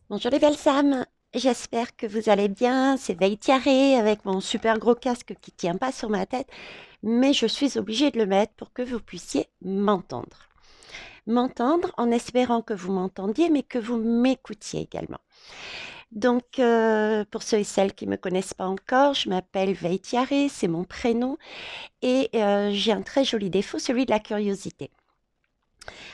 Bonjour les belles âmes, j'espère que vous allez bien. C'est Veille Tiaré avec mon super gros casque qui tient pas sur ma tête, mais je suis obligée de le mettre pour que vous puissiez m'entendre. M'entendre en espérant que vous m'entendiez, mais que vous m'écoutiez également. Donc, pour ceux et celles qui ne me connaissent pas encore, je m'appelle Veille Tiaré, c'est mon prénom, et j'ai un très joli défaut, celui de la curiosité.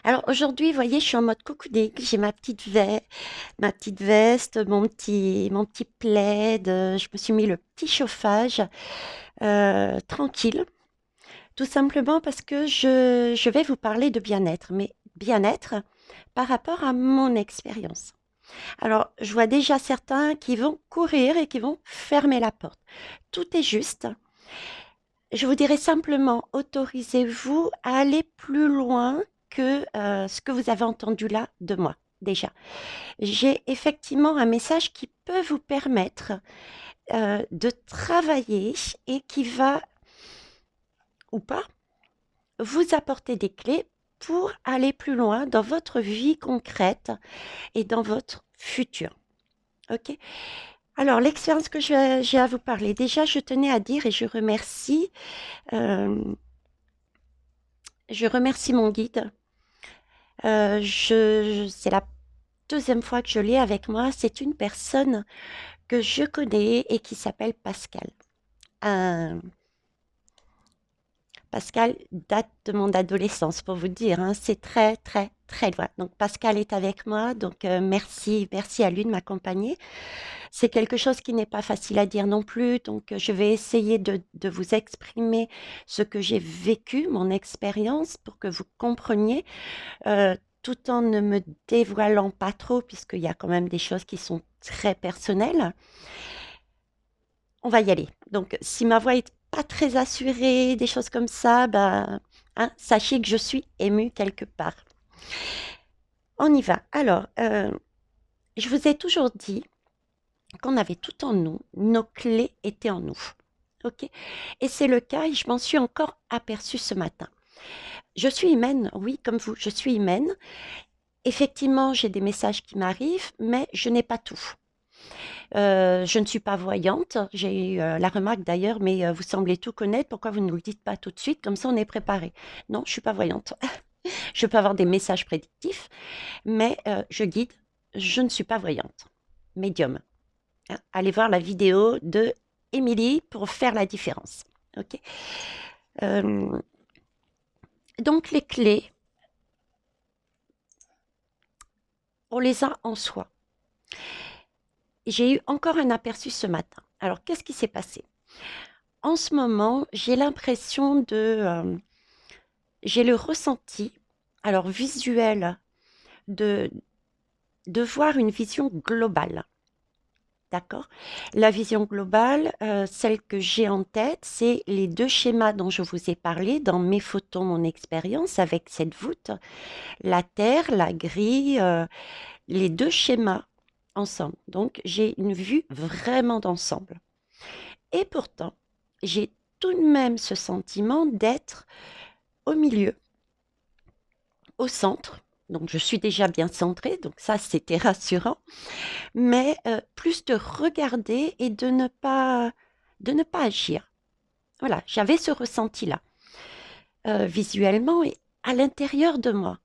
Alors aujourd'hui, vous voyez, je suis en mode cocooning, j'ai ma petite veste, mon petit plaid, je me suis mis le petit chauffage, tranquille, tout simplement parce que je vais vous parler de bien-être, mais bien-être par rapport à mon expérience. Alors, je vois déjà certains qui vont courir et qui vont fermer la porte. Tout est juste. Je vous dirais simplement, autorisez-vous à aller plus loin que ce que vous avez entendu là de moi, déjà. J'ai effectivement un message qui peut vous permettre de travailler et qui va, ou pas, vous apporter des clés pour aller plus loin dans votre vie concrète et dans votre futur. Ok. Alors, l'expérience que j'ai à vous parler, déjà, je tenais à dire et euh, je remercie mon guide. C'est la deuxième fois que je l'ai avec moi. C'est une personne que je connais et qui s'appelle Pascal. Un, Pascal date de mon adolescence, pour vous dire, hein. C'est très, très, très loin. Donc, Pascal est avec moi. Donc, merci à lui de m'accompagner. C'est quelque chose qui n'est pas facile à dire non plus. Donc, je vais essayer de vous exprimer ce que j'ai vécu, mon expérience, pour que vous compreniez, tout en ne me dévoilant pas trop, puisqu'il y a quand même des choses qui sont très personnelles. On va y aller. Donc, si ma voix est pas très assurée, des choses comme ça, ben, hein, sachez que je suis émue quelque part. On y va. Alors, je vous ai toujours dit qu'on avait tout en nous, nos clés étaient en nous. Ok. Et c'est le cas et je m'en suis encore aperçue ce matin. Je suis humaine, oui, comme vous, je suis humaine. Effectivement, j'ai des messages qui m'arrivent, mais je n'ai pas tout. Je ne suis pas voyante. J'ai eu la remarque d'ailleurs, mais vous semblez tout connaître. Pourquoi vous ne nous le dites pas tout de suite? Comme ça, on est préparé. Non, je suis pas voyante. Je peux avoir des messages prédictifs, mais je guide. Je ne suis pas voyante. Médium. Hein. Allez voir la vidéo de Émilie pour faire la différence. Ok. Euh, donc les clés, on les a en soi. J'ai eu encore un aperçu ce matin. Alors qu'est-ce qui s'est passé? En ce moment, j'ai l'impression j'ai le ressenti, alors visuel, de, de voir une vision globale. D'accord. La vision globale, celle que j'ai en tête, c'est les deux schémas dont je vous ai parlé dans mes photos, mon expérience avec cette voûte, la terre, la grille, les deux schémas ensemble. Donc, j'ai une vue vraiment d'ensemble. Et pourtant, j'ai tout de même ce sentiment d'être au milieu, au centre. Donc, je suis déjà bien centrée, donc ça, c'était rassurant. Mais plus de regarder et de ne pas agir. Voilà, j'avais ce ressenti-là, visuellement et à l'intérieur de moi.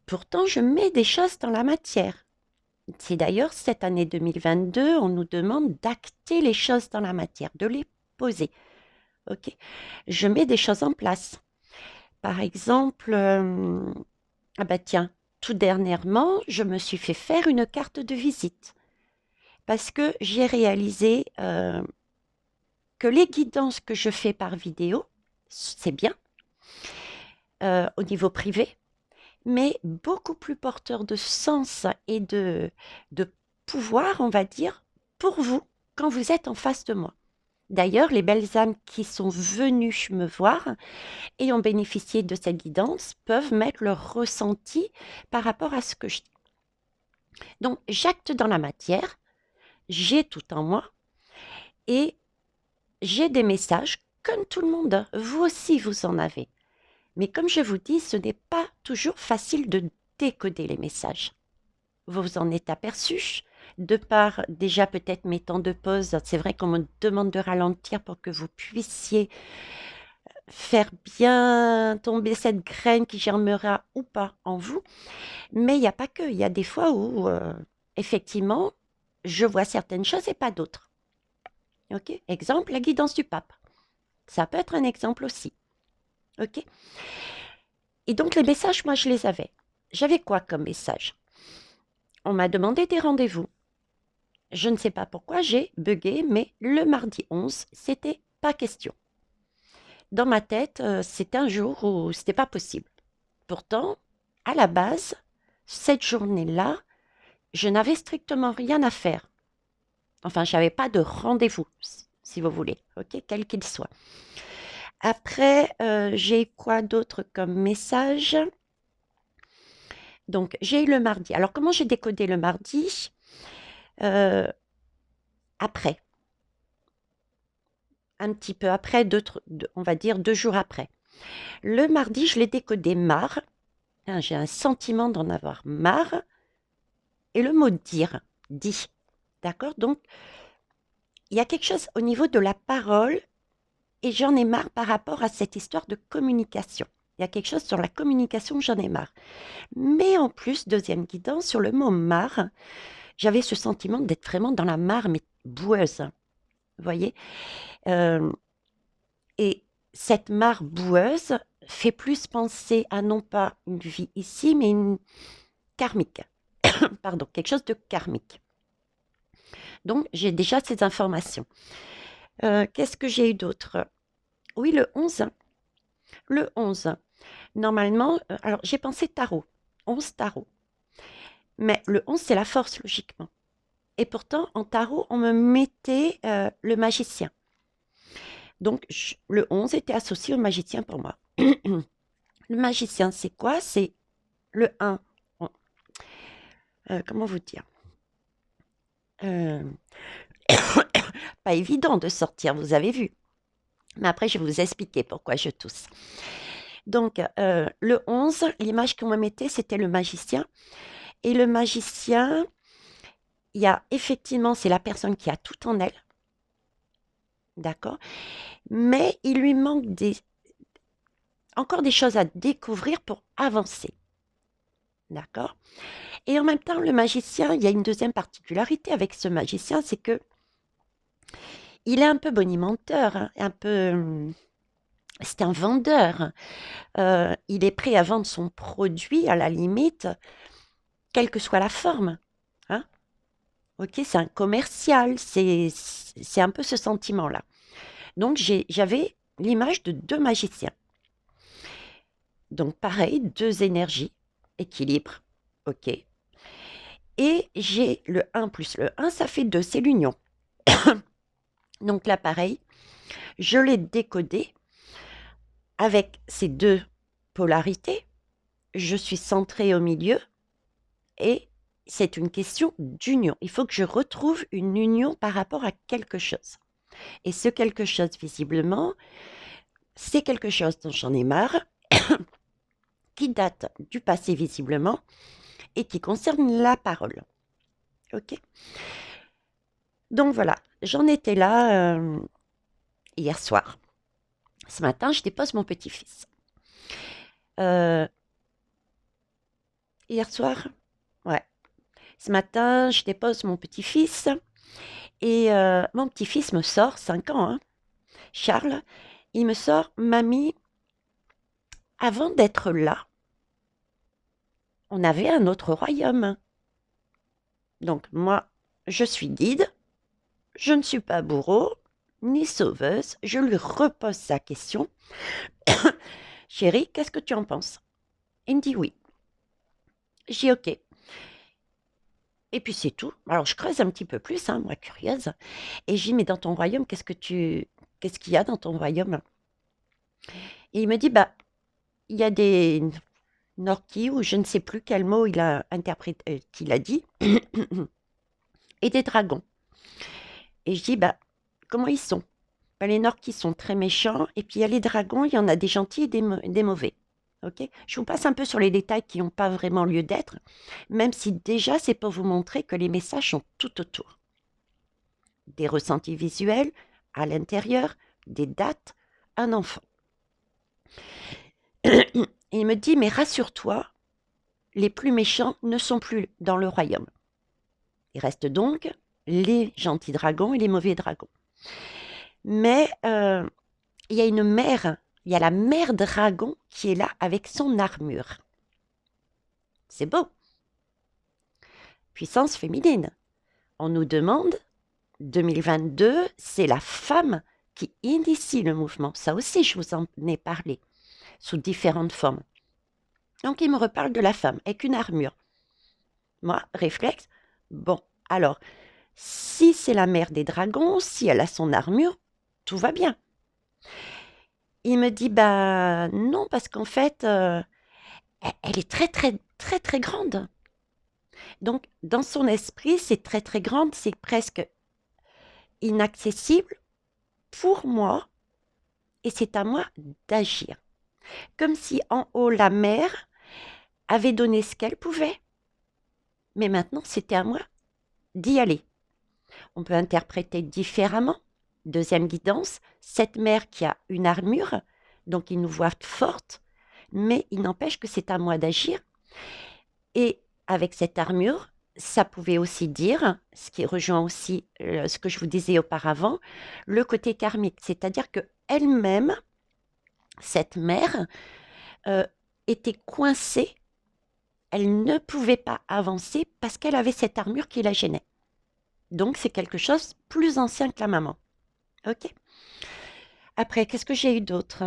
Pourtant, je mets des choses dans la matière. C'est d'ailleurs cette année 2022, on nous demande d'acter les choses dans la matière, de les poser. Ok. Je mets des choses en place. Par exemple, ah bah tiens, tout dernièrement, je me suis fait faire une carte de visite parce que j'ai réalisé que les guidances que je fais par vidéo, c'est bien au niveau privé, mais beaucoup plus porteur de sens et de pouvoir, on va dire, pour vous quand vous êtes en face de moi. D'ailleurs, les belles âmes qui sont venues me voir et ont bénéficié de cette guidance peuvent mettre leur ressenti par rapport à ce que je dis. Donc, j'acte dans la matière, j'ai tout en moi et j'ai des messages comme tout le monde. Vous aussi, vous en avez. Mais comme je vous dis, ce n'est pas toujours facile décoder les messages. Vous vous en êtes aperçu, de par déjà peut-être mes temps de pause. C'est vrai qu'on me demande de ralentir pour que vous puissiez faire bien tomber cette graine qui germera ou pas en vous. Mais il n'y a pas que, il y a des fois où, effectivement, je vois certaines choses et pas d'autres. Ok. Exemple, la guidance du pape. Ça peut être un exemple aussi. Ok. Et donc, les messages, moi, je les avais. J'avais quoi comme message? On m'a demandé des rendez-vous. Je ne sais pas pourquoi j'ai bugué, mais le mardi 11, c'était pas question. Dans ma tête, c'était un jour où c'était pas possible. Pourtant, à la base, cette journée-là, je n'avais strictement rien à faire. Enfin, je n'avais pas de rendez-vous, si vous voulez, ok, quel qu'il soit. Après, j'ai quoi d'autre comme message? Donc, j'ai eu le mardi. Alors, comment j'ai décodé le mardi? Après, un petit peu après, on va dire 2 jours après. Le mardi, je l'ai décodé marre. Hein, j'ai un sentiment d'en avoir marre. Et le mot dire, dit. D'accord? Donc, il y a quelque chose au niveau de la parole et j'en ai marre par rapport à cette histoire de communication. Il y a quelque chose sur la communication que j'en ai marre. Mais en plus, deuxième guidance, sur le mot marre, j'avais ce sentiment d'être vraiment dans la mare, mais boueuse. Vous voyez? Et cette mare boueuse fait plus penser à non pas une vie ici, mais une karmique. Pardon, quelque chose de karmique. Donc, j'ai déjà ces informations. Qu'est-ce que j'ai eu d'autre? Oui, le 11. Le 11. Normalement, alors j'ai pensé tarot. 11 tarot. Mais le 11, c'est la force, logiquement. Et pourtant, en tarot, on me mettait le magicien. Donc, le 11 était associé au magicien pour moi. Le magicien, c'est quoi? C'est le 1. Comment vous dire? Pas évident de sortir, vous avez vu. Mais après, je vais vous expliquer pourquoi je tousse. Donc, le 11, l'image qu'on me mettait, c'était le magicien. Et le magicien, il y a effectivement, c'est la personne qui a tout en elle. D'accord? Mais il lui manque encore des choses à découvrir pour avancer. D'accord? Et en même temps, le magicien, il y a une deuxième particularité avec ce magicien, c'est que il est un peu bonimenteur, hein, un peu. C'est un vendeur. Il est prêt à vendre son produit à la limite, quelle que soit la forme. Hein. Ok, c'est un commercial, c'est un peu ce sentiment-là. Donc j'avais l'image de 2 magiciens. Donc pareil, 2 énergies, équilibre, ok. Et j'ai le 1 plus le 1, ça fait 2, c'est l'union. Donc là pareil, je l'ai décodé avec ces 2 polarités. Je suis centrée au milieu et c'est une question d'union. Il faut que je retrouve une union par rapport à quelque chose. Et ce quelque chose, visiblement, c'est quelque chose dont j'en ai marre, qui date du passé, visiblement, et qui concerne la parole. Ok? Donc voilà, j'en étais là hier soir. Ce matin, je dépose mon petit-fils. Hier soir, ouais. Ce matin, je dépose mon petit-fils et mon petit-fils me sort, 5 ans, hein, Charles, il me sort, mamie, avant d'être là, on avait un autre royaume. Donc moi, je suis guide, je ne suis pas bourreau, ni sauveuse, je lui repose sa question. Chérie, qu'est-ce que tu en penses? Il me dit oui. Je dis ok. Et puis c'est tout. Alors je creuse un petit peu plus, hein, moi curieuse. Et je dis, mais dans ton royaume, qu'est-ce qu'il y a dans ton royaume? Et il me dit, bah, il y a des Norquis, ou je ne sais plus quel mot il a interprété, qu'il a dit, et des dragons. Et je dis, bah, comment ils sont? Bah, les Norquis sont très méchants, et puis il y a les dragons, il y en a des gentils et des mauvais. Ok, je vous passe un peu sur les détails qui n'ont pas vraiment lieu d'être, même si déjà c'est pour vous montrer que les messages sont tout autour. Des ressentis visuels, à l'intérieur, des dates, un enfant. Et il me dit, mais rassure-toi, les plus méchants ne sont plus dans le royaume. Il reste donc les gentils dragons et les mauvais dragons. Mais il y a une mère, il y a la mère dragon qui est là avec son armure. C'est beau. Puissance féminine. On nous demande, 2022, c'est la femme qui initie le mouvement. Ça aussi, je vous en ai parlé, sous différentes formes. Donc, il me reparle de la femme avec une armure. Moi, réflexe, bon, alors, si c'est la mère des dragons, si elle a son armure, tout va bien. Il me dit, bah non, parce qu'en fait, elle est très, très, très, très grande. Donc, dans son esprit, c'est très, très grande, c'est presque inaccessible pour moi, et c'est à moi d'agir. Comme si en haut, la mère avait donné ce qu'elle pouvait. Mais maintenant, c'était à moi d'y aller. On peut interpréter différemment. Deuxième guidance, cette mère qui a une armure, donc il nous voit forte, mais il n'empêche que c'est à moi d'agir. Et avec cette armure, ça pouvait aussi dire, ce qui rejoint aussi ce que je vous disais auparavant, le côté karmique, c'est-à-dire que elle-même, cette mère, euh, était coincée, elle ne pouvait pas avancer parce qu'elle avait cette armure qui la gênait. Donc c'est quelque chose plus ancien que la maman. Ok. Après, qu'est-ce que j'ai eu d'autre?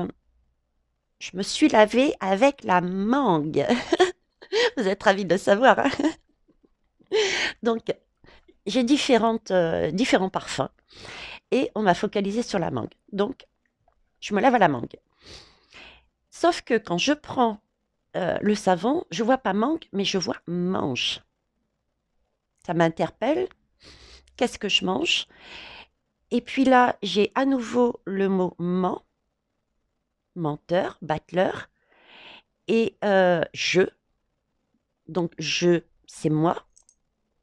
Je me suis lavée avec la mangue. Vous êtes ravis de le savoir, hein? Donc, j'ai différents parfums et on m'a focalisé sur la mangue. Donc, je me lave à la mangue. Sauf que quand je prends le savon, je vois pas mangue, mais je vois mange. Ça m'interpelle. Qu'est-ce que je mange? Et puis là, j'ai à nouveau le mot ment, menteur, battleur, et je. Donc, je, c'est moi.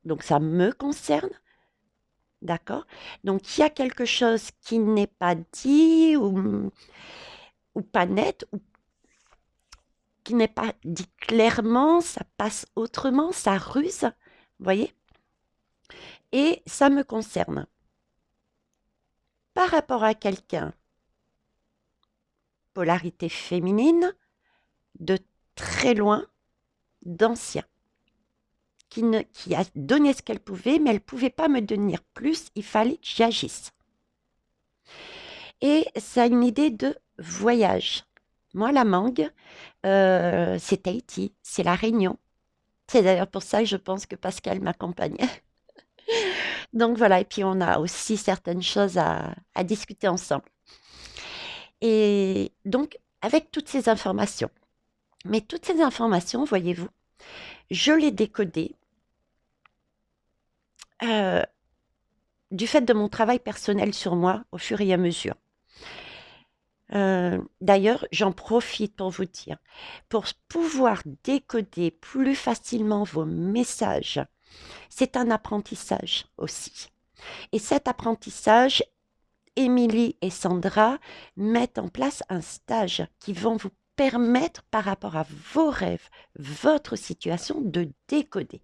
Donc, ça me concerne. D'accord? Donc, il y a quelque chose qui n'est pas dit ou pas net, ou qui n'est pas dit clairement, ça passe autrement, ça ruse. Vous voyez? Et ça me concerne. Par rapport à quelqu'un, polarité féminine, de très loin, d'ancien, qui a donné ce qu'elle pouvait, mais elle ne pouvait pas me donner plus, il fallait que j'agisse. Et ça a une idée de voyage. Moi, la mangue, c'est Tahiti, c'est la Réunion. C'est d'ailleurs pour ça que je pense que Pascal m'accompagne. Donc voilà, et puis on a aussi certaines choses à discuter ensemble. Et donc, avec toutes ces informations, mais toutes ces informations, voyez-vous, je les décodais euh, du fait de mon travail personnel sur moi au fur et à mesure. D'ailleurs, j'en profite pour vous dire, pour pouvoir décoder plus facilement vos messages, c'est un apprentissage aussi. Et cet apprentissage, Émilie et Sandra mettent en place un stage qui vont vous permettre, par rapport à vos rêves, votre situation, de décoder.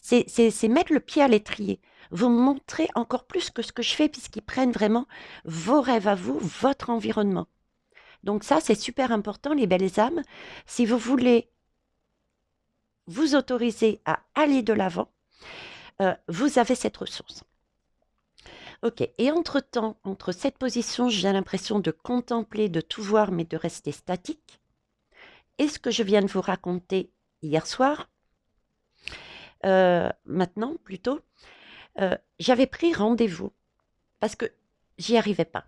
C'est mettre le pied à l'étrier, vous montrer encore plus que ce que je fais, puisqu'ils prennent vraiment vos rêves à vous, votre environnement. Donc ça, c'est super important, les belles âmes. Si vous voulez vous autoriser à aller de l'avant, vous avez cette ressource. Ok, et entre-temps, entre cette position, j'ai l'impression de contempler, de tout voir, mais de rester statique. Et ce que je viens de vous raconter hier soir, maintenant plutôt, j'avais pris rendez-vous parce que j'y arrivais pas.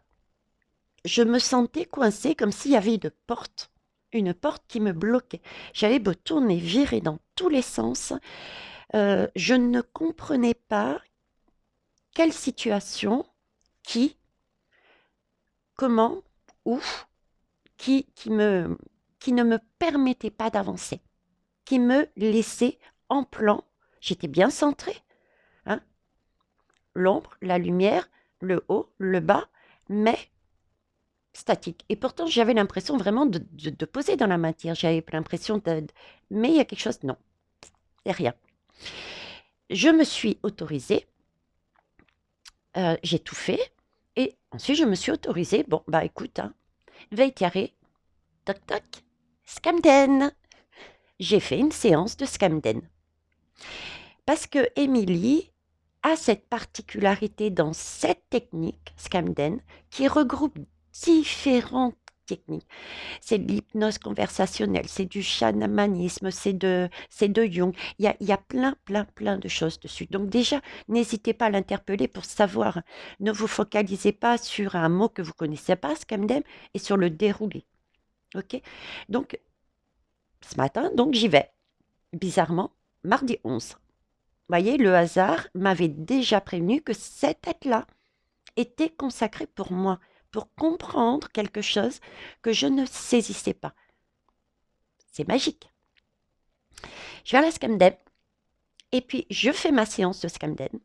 Je me sentais coincée comme s'il y avait une porte qui me bloquait. J'avais beau tourner, virer dans tous les sens, je ne comprenais pas quelle situation, qui, comment, où, qui qui ne me permettait pas d'avancer, qui me laissait en plan. J'étais bien centrée, hein, l'ombre, la lumière, le haut, le bas, mais statique. Et pourtant, j'avais l'impression vraiment de poser dans la matière. J'avais l'impression mais il y a quelque chose, non, il n'y a rien. Je me suis autorisée, j'ai tout fait, et ensuite je me suis autorisée, bon, bah écoute, hein, veille carré, toc toc, Scamden. J'ai fait une séance de Scamden. Parce que Émilie a cette particularité dans cette technique, Scamden, qui regroupe différentes techniques. C'est de l'hypnose conversationnelle, c'est du chamanisme, c'est de Jung. Il y a plein de choses dessus. Donc déjà, n'hésitez pas à l'interpeller pour savoir. Ne vous focalisez pas sur un mot que vous ne connaissez pas, Scamden, et sur le déroulé. OK? Donc, ce matin, donc j'y vais. Bizarrement, mardi 11. Vous voyez, le hasard m'avait déjà prévenu que cette tête-là était consacrée pour moi, pour comprendre quelque chose que je ne saisissais pas. C'est magique. Je vais à la Scamden, et puis je fais ma séance de Scamden.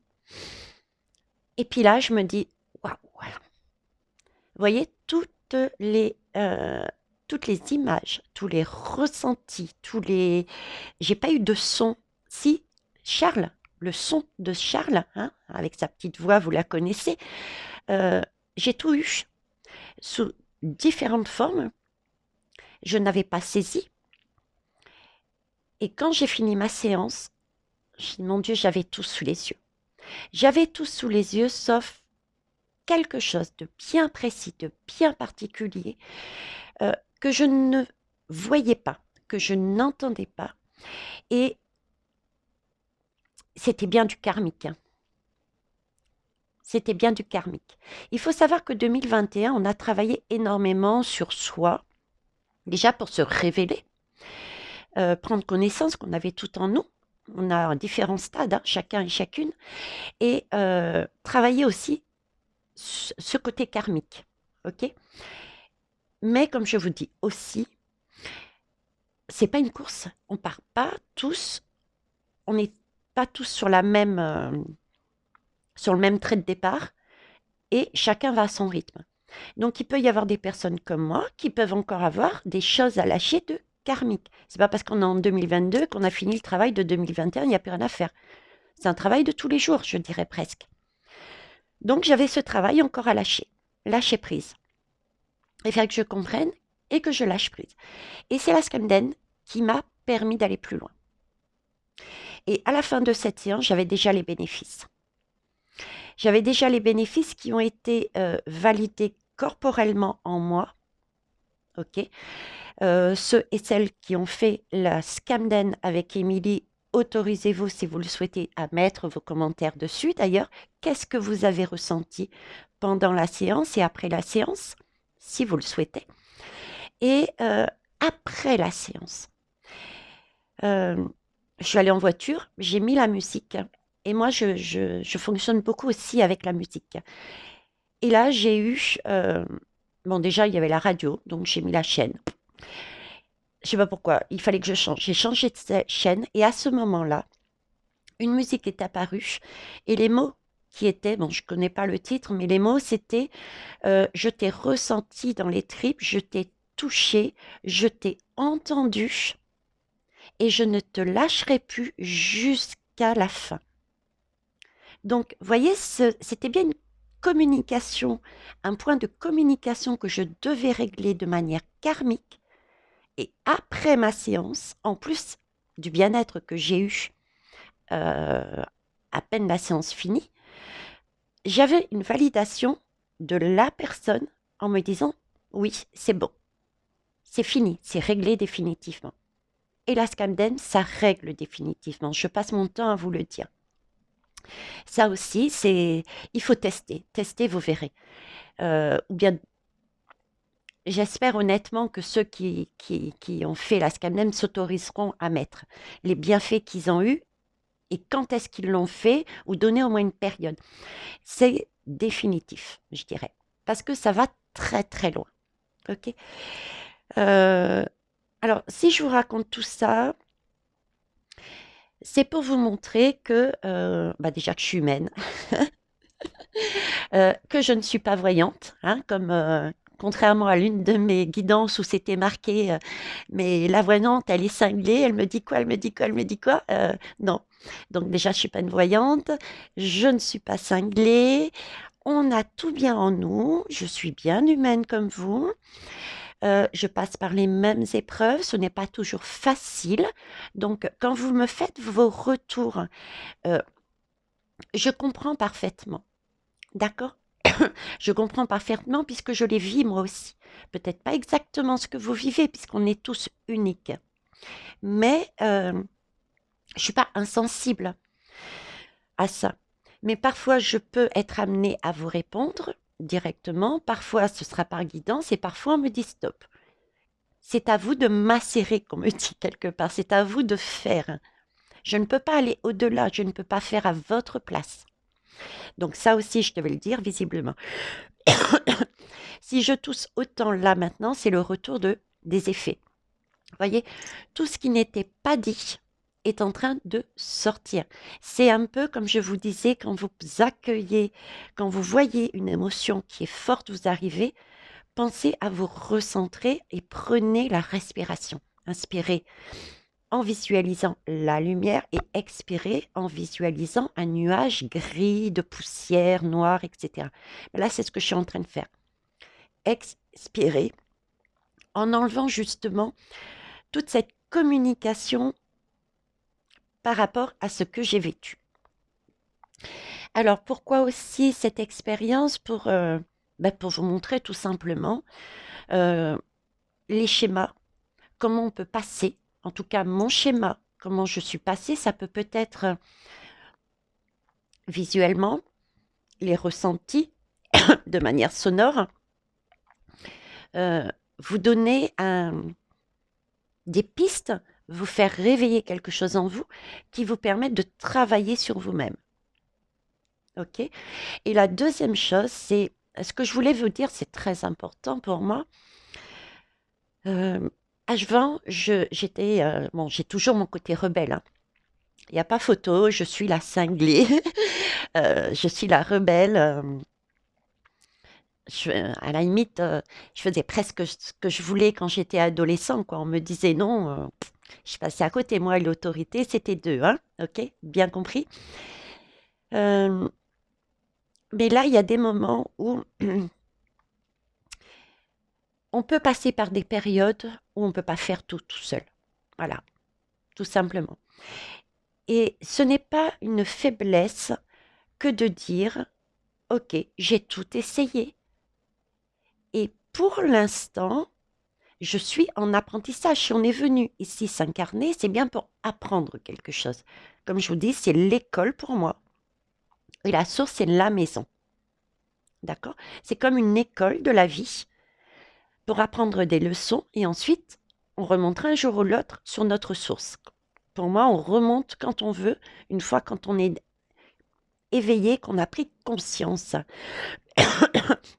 Et puis là, je me dis, waouh! Vous voyez, toutes les images, tous les ressentis, J'ai pas eu de son. Si, Charles, le son de Charles, hein, avec sa petite voix, vous la connaissez, j'ai tout eu sous différentes formes. Je n'avais pas saisi. Et quand j'ai fini ma séance, mon Dieu, j'avais tout sous les yeux. J'avais tout sous les yeux, sauf quelque chose de bien précis, de bien particulier, que je ne voyais pas, que je n'entendais pas. Et c'était bien du karmique. Hein. C'était bien du karmique. Il faut savoir que 2021, on a travaillé énormément sur soi, déjà pour se révéler, prendre connaissance qu'on avait tout en nous. On a différents stades, hein, chacun et chacune, et travailler aussi ce côté karmique. Ok ? Mais comme je vous dis aussi, c'est pas une course. On part pas tous, on n'est pas tous sur le même trait de départ, et chacun va à son rythme. Donc il peut y avoir des personnes comme moi qui peuvent encore avoir des choses à lâcher de karmique. C'est pas parce qu'on est en 2022 qu'on a fini le travail de 2021, il n'y a plus rien à faire. C'est un travail de tous les jours, je dirais presque. Donc j'avais ce travail encore à lâcher prise. Et faire que je comprenne et que je lâche prise. Et c'est la Scamden qui m'a permis d'aller plus loin. Et à la fin de cette séance, j'avais déjà les bénéfices. J'avais déjà les bénéfices qui ont été validés corporellement en moi. Ok. Ceux et celles qui ont fait la Scamden avec Émilie, autorisez-vous, si vous le souhaitez, à mettre vos commentaires dessus. D'ailleurs, qu'est-ce que vous avez ressenti pendant la séance et après la séance, si vous le souhaitez. Et après la séance, je suis allée en voiture, j'ai mis la musique. Et moi, je fonctionne beaucoup aussi avec la musique. Et là, j'ai eu... bon, déjà, il y avait la radio, donc j'ai mis la chaîne. Je ne sais pas pourquoi, il fallait que je change. J'ai changé de chaîne et à ce moment-là, une musique est apparue et les mots qui étaient, bon, je ne connais pas le titre, mais les mots, c'était je t'ai ressenti dans les tripes, je t'ai touché, je t'ai entendu et je ne te lâcherai plus jusqu'à la fin. Donc, vous voyez, c'était bien une communication, un point de communication que je devais régler de manière karmique. Et après ma séance, en plus du bien-être que j'ai eu à peine la séance finie, j'avais une validation de la personne en me disant « Oui, c'est bon, c'est fini, c'est réglé définitivement. » Et la Scamden, ça règle définitivement. Je passe mon temps à vous le dire. Ça aussi, il faut tester. Tester, vous verrez. Ou bien, j'espère honnêtement que ceux qui ont fait la Scamden s'autoriseront à mettre les bienfaits qu'ils ont eus et quand est-ce qu'ils l'ont fait ou donner au moins une période. C'est définitif, je dirais, parce que ça va très très loin. Ok. Alors, si je vous raconte tout ça, c'est pour vous montrer que, bah, déjà que je suis humaine, que je ne suis pas voyante, hein, comme, contrairement à l'une de mes guidances où c'était marqué, mais la voyante, elle est cinglée, elle me dit quoi, elle me dit quoi, elle me dit quoi? Non. Donc déjà, je suis pas une voyante, je ne suis pas cinglée, on a tout bien en nous, je suis bien humaine comme vous, je passe par les mêmes épreuves, ce n'est pas toujours facile. Donc quand vous me faites vos retours, heu, je comprends parfaitement, d'accord? Je comprends parfaitement puisque je les vis moi aussi. Peut-être pas exactement ce que vous vivez puisqu'on est tous uniques, mais je suis pas insensible à ça. Mais parfois, je peux être amenée à vous répondre directement, parfois ce sera par guidance et parfois on me dit stop. C'est à vous de macérer, qu'on me dit quelque part, c'est à vous de faire. Je ne peux pas aller au-delà, je ne peux pas faire à votre place. Donc ça aussi, je devais le dire visiblement. Si je tousse autant là maintenant, c'est le retour des effets. Vous voyez, tout ce qui n'était pas dit est en train de sortir. C'est un peu comme je vous disais, quand vous accueillez, quand vous voyez une émotion qui est forte vous arriver, pensez à vous recentrer et prenez la respiration. Inspirez en visualisant la lumière et expirez en visualisant un nuage gris de poussière noire, etc. Là, c'est ce que je suis en train de faire. Expirer en enlevant justement toute cette communication par rapport à ce que j'ai vécu. Alors, pourquoi aussi cette expérience pour vous montrer tout simplement euh, les schémas, comment on peut passer, en tout cas mon schéma, comment je suis passée, ça peut peut-être visuellement, les ressentis de manière sonore, euh, vous donner des pistes, vous faire réveiller quelque chose en vous qui vous permettent de travailler sur vous-même. OK? Et la deuxième chose, c'est ce que je voulais vous dire, c'est très important pour moi. H20, j'étais, bon, j'ai toujours mon côté rebelle, hein. Il n'y a pas photo, je suis la cinglée, je suis la rebelle. À la limite, je faisais presque ce que je voulais quand j'étais adolescent, quoi. On me disait non, je passais à côté. Moi et l'autorité, c'était deux, hein, ok, bien compris. Euh, mais là, il y a des moments où on peut passer par des périodes où on ne peut pas faire tout seul. Voilà, tout simplement. Et ce n'est pas une faiblesse que de dire, ok, j'ai tout essayé. Et pour l'instant, je suis en apprentissage. Si on est venu ici s'incarner, c'est bien pour apprendre quelque chose. Comme je vous dis, c'est l'école pour moi. Et la source, c'est la maison. D'accord? C'est comme une école de la vie pour apprendre des leçons et ensuite, on remontera un jour ou l'autre sur notre source. Pour moi, on remonte quand on veut, une fois quand on est éveillé, qu'on a pris conscience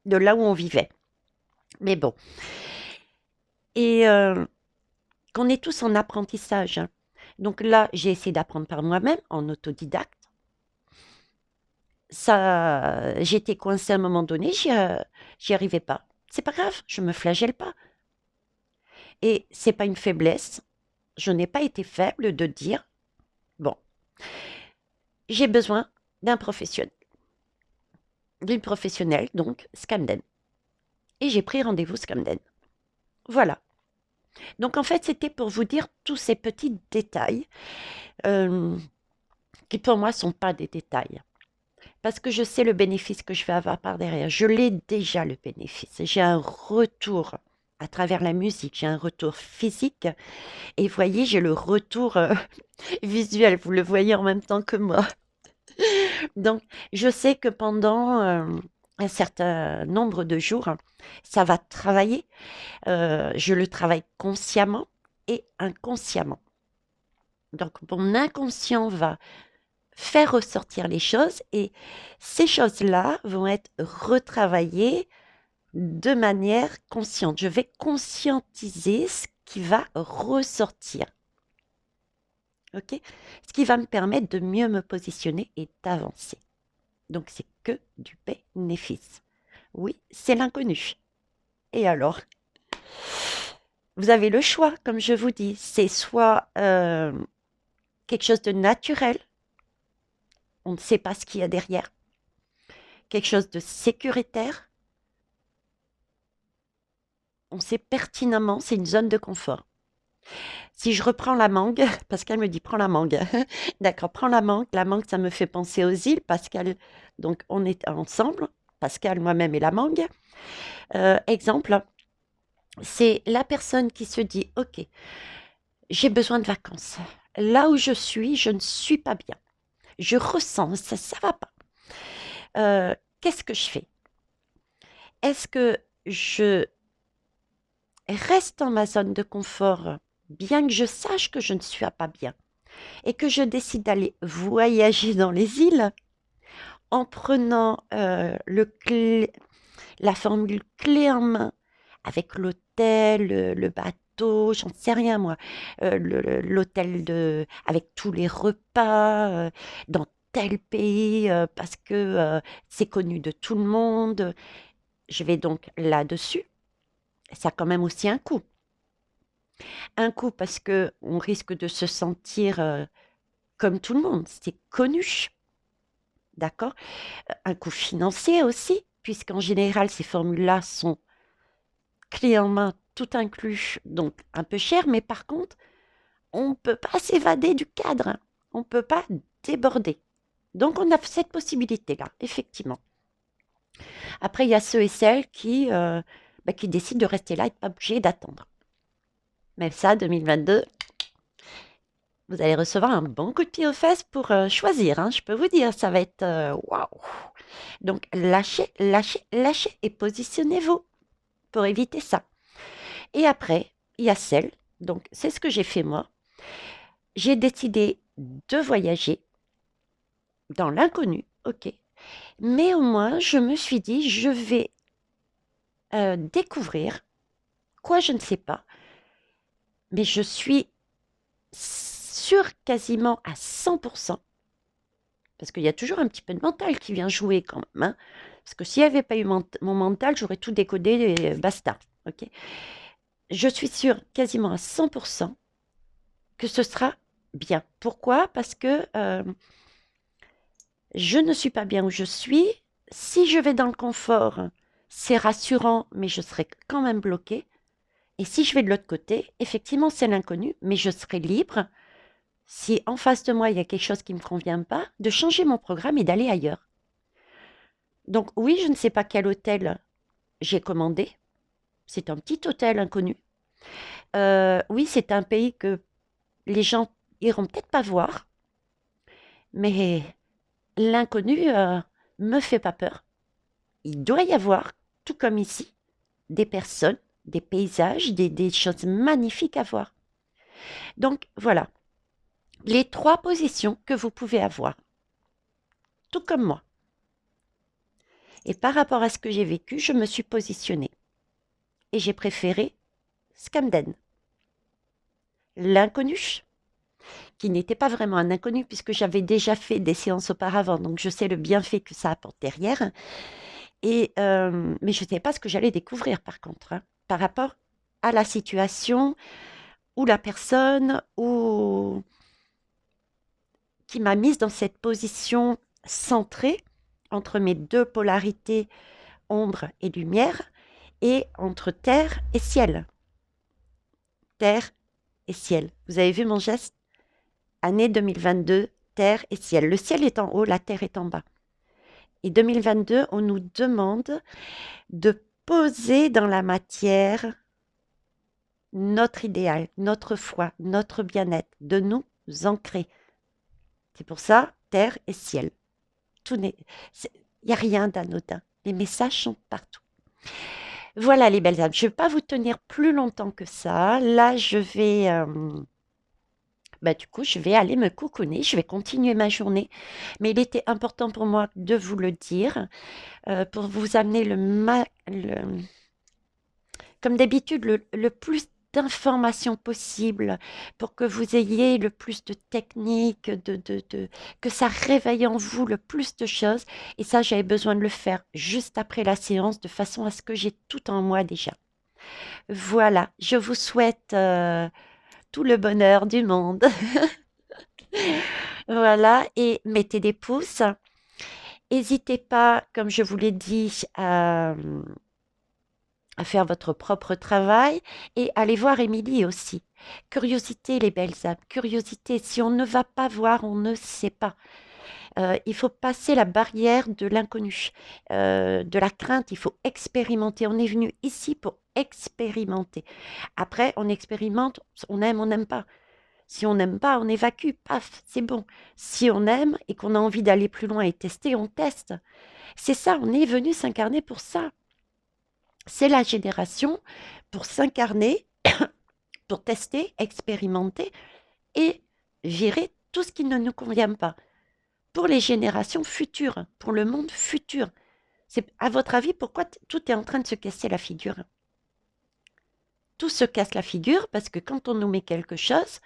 de là où on vivait. Mais bon. Et qu'on est tous en apprentissage. Donc là, j'ai essayé d'apprendre par moi-même, en autodidacte. Ça, j'étais coincée à un moment donné, j'y arrivais pas. C'est pas grave, je me flagelle pas. Et c'est pas une faiblesse. Je n'ai pas été faible de dire, bon, j'ai besoin d'un professionnel, d'une professionnelle, donc Scamden. Et j'ai pris rendez-vous Scamden. Voilà. Donc en fait, c'était pour vous dire tous ces petits détails qui pour moi sont pas des détails. Parce que je sais le bénéfice que je vais avoir par derrière. Je l'ai déjà le bénéfice. J'ai un retour à travers la musique, j'ai un retour physique. Et vous voyez, j'ai le retour visuel. Vous le voyez en même temps que moi. Donc, je sais que pendant un certain nombre de jours, ça va travailler. Je le travaille consciemment et inconsciemment. Donc, mon inconscient va faire ressortir les choses et ces choses-là vont être retravaillées de manière consciente. Je vais conscientiser ce qui va ressortir. Ok? Ce qui va me permettre de mieux me positionner et d'avancer. Donc, c'est que du bénéfice. Oui, c'est l'inconnu. Et alors, vous avez le choix, comme je vous dis. C'est soit quelque chose de naturel, on ne sait pas ce qu'il y a derrière, quelque chose de sécuritaire, on sait pertinemment, c'est une zone de confort. Si je reprends la mangue, Pascal me dit prends la mangue. D'accord, prends la mangue. La mangue, ça me fait penser aux îles. Pascal, donc on est ensemble. Pascal, moi-même et la mangue. Exemple, c'est la personne qui se dit, OK, j'ai besoin de vacances. Là où je ne suis pas bien. Je ressens, ça ne va pas. Qu'est-ce que je fais? Est-ce que je reste dans ma zone de confort, bien que je sache que je ne suis pas bien, et que je décide d'aller voyager dans les îles en prenant la formule clé en main avec l'hôtel, le bateau, j'en sais rien moi, l'hôtel avec tous les repas dans tel pays parce que c'est connu de tout le monde. Je vais donc là-dessus. Ça a quand même aussi un coût. Un coût parce que on risque de se sentir comme tout le monde, c'est connu, d'accord? Un coût financier aussi, puisqu'en général, ces formules-là sont clés en main, tout inclus, donc un peu cher, mais par contre, on ne peut pas s'évader du cadre, on ne peut pas déborder. Donc, on a cette possibilité-là, effectivement. Après, il y a ceux et celles qui décident de rester là et de ne pas bouger et d'attendre. Mais ça, 2022, vous allez recevoir un bon coup de pied aux fesses pour choisir, hein, je peux vous dire, ça va être waouh. Donc lâchez, lâchez, lâchez et positionnez-vous pour éviter ça. Et après, il y a celle, donc c'est ce que j'ai fait moi. J'ai décidé de voyager dans l'inconnu, ok. Mais au moins, je me suis dit, je vais découvrir quoi, je ne sais pas. Mais je suis sûre quasiment à 100%. Parce qu'il y a toujours un petit peu de mental qui vient jouer quand même. Hein. Parce que s'il n'y avait pas eu mon mental, j'aurais tout décodé et basta. Ok. Je suis sûre quasiment à 100% que ce sera bien. Pourquoi? Parce que je ne suis pas bien où je suis. Si je vais dans le confort, c'est rassurant, mais je serai quand même bloquée. Et si je vais de l'autre côté, effectivement, c'est l'inconnu, mais je serai libre, si en face de moi, il y a quelque chose qui ne me convient pas, de changer mon programme et d'aller ailleurs. Donc oui, je ne sais pas quel hôtel j'ai commandé. C'est un petit hôtel inconnu. Oui, c'est un pays que les gens iront peut-être pas voir, mais l'inconnu me fait pas peur. Il doit y avoir, tout comme ici, des personnes, des paysages, des choses magnifiques à voir. Donc voilà, les 3 positions que vous pouvez avoir, tout comme moi. Et par rapport à ce que j'ai vécu, je me suis positionnée. Et j'ai préféré Scamden. L'inconnu, qui n'était pas vraiment un inconnu puisque j'avais déjà fait des séances auparavant, donc je sais le bienfait que ça apporte derrière. Mais je ne savais pas ce que j'allais découvrir par contre, hein, par rapport à la situation ou la personne ou qui m'a mise dans cette position centrée entre mes 2 polarités, ombre et lumière, et entre terre et ciel. Terre et ciel. Vous avez vu mon geste? Année 2022, terre et ciel. Le ciel est en haut, la terre est en bas. Et 2022, on nous demande de poser dans la matière notre idéal, notre foi, notre bien-être, de nous ancrer. C'est pour ça, terre et ciel. Il n'y a rien d'anodin. Les messages sont partout. Voilà les belles âmes. Je ne vais pas vous tenir plus longtemps que ça. Là, je vais... du coup, je vais aller me coucouner. Je vais continuer ma journée. Mais il était important pour moi de vous le dire, pour vous amener comme d'habitude, le plus d'informations possibles pour que vous ayez le plus de techniques, que ça réveille en vous le plus de choses. Et ça, j'avais besoin de le faire juste après la séance, de façon à ce que j'ai tout en moi déjà. Voilà, je vous souhaite tout le bonheur du monde. Voilà, et mettez des pouces. N'hésitez pas, comme je vous l'ai dit, à faire votre propre travail et allez voir Émilie aussi. Curiosité, les belles âmes, curiosité. Si on ne va pas voir, on ne sait pas. Il faut passer la barrière de l'inconnu, de la crainte. Il faut expérimenter. On est venu ici pour expérimenter. Après, on expérimente, on aime, on n'aime pas. Si on n'aime pas, on évacue, paf, c'est bon. Si on aime et qu'on a envie d'aller plus loin et tester, on teste. C'est ça, on est venu s'incarner pour ça. C'est la génération pour s'incarner, pour tester, expérimenter et virer tout ce qui ne nous convient pas. Pour les générations futures, pour le monde futur. C'est, à votre avis, pourquoi tout est en train de se casser la figure? Tout se casse la figure parce que quand on nous met quelque chose,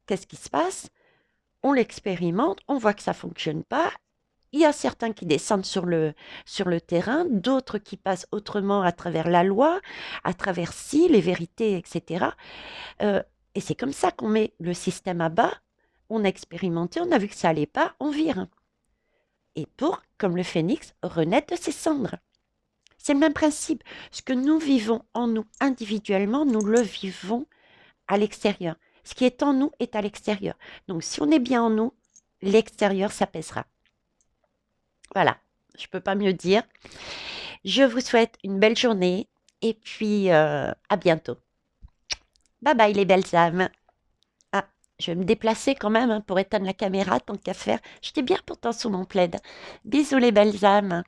qu'est-ce qui se passe? On l'expérimente, on voit que ça ne fonctionne pas. Il y a certains qui descendent sur le terrain, d'autres qui passent autrement à travers la loi, à travers les vérités, etc. Et c'est comme ça qu'on met le système à bas. On a expérimenté, on a vu que ça n'allait pas, on vire. Et pour, comme le phénix, renaître de ses cendres. C'est le même principe. Ce que nous vivons en nous individuellement, nous le vivons à l'extérieur. Ce qui est en nous est à l'extérieur. Donc si on est bien en nous, l'extérieur s'apaisera. Voilà, je ne peux pas mieux dire. Je vous souhaite une belle journée et puis à bientôt. Bye bye les belles âmes. Ah, je vais me déplacer quand même pour éteindre la caméra tant qu'à faire. J'étais bien pourtant sous mon plaid. Bisous les belles âmes.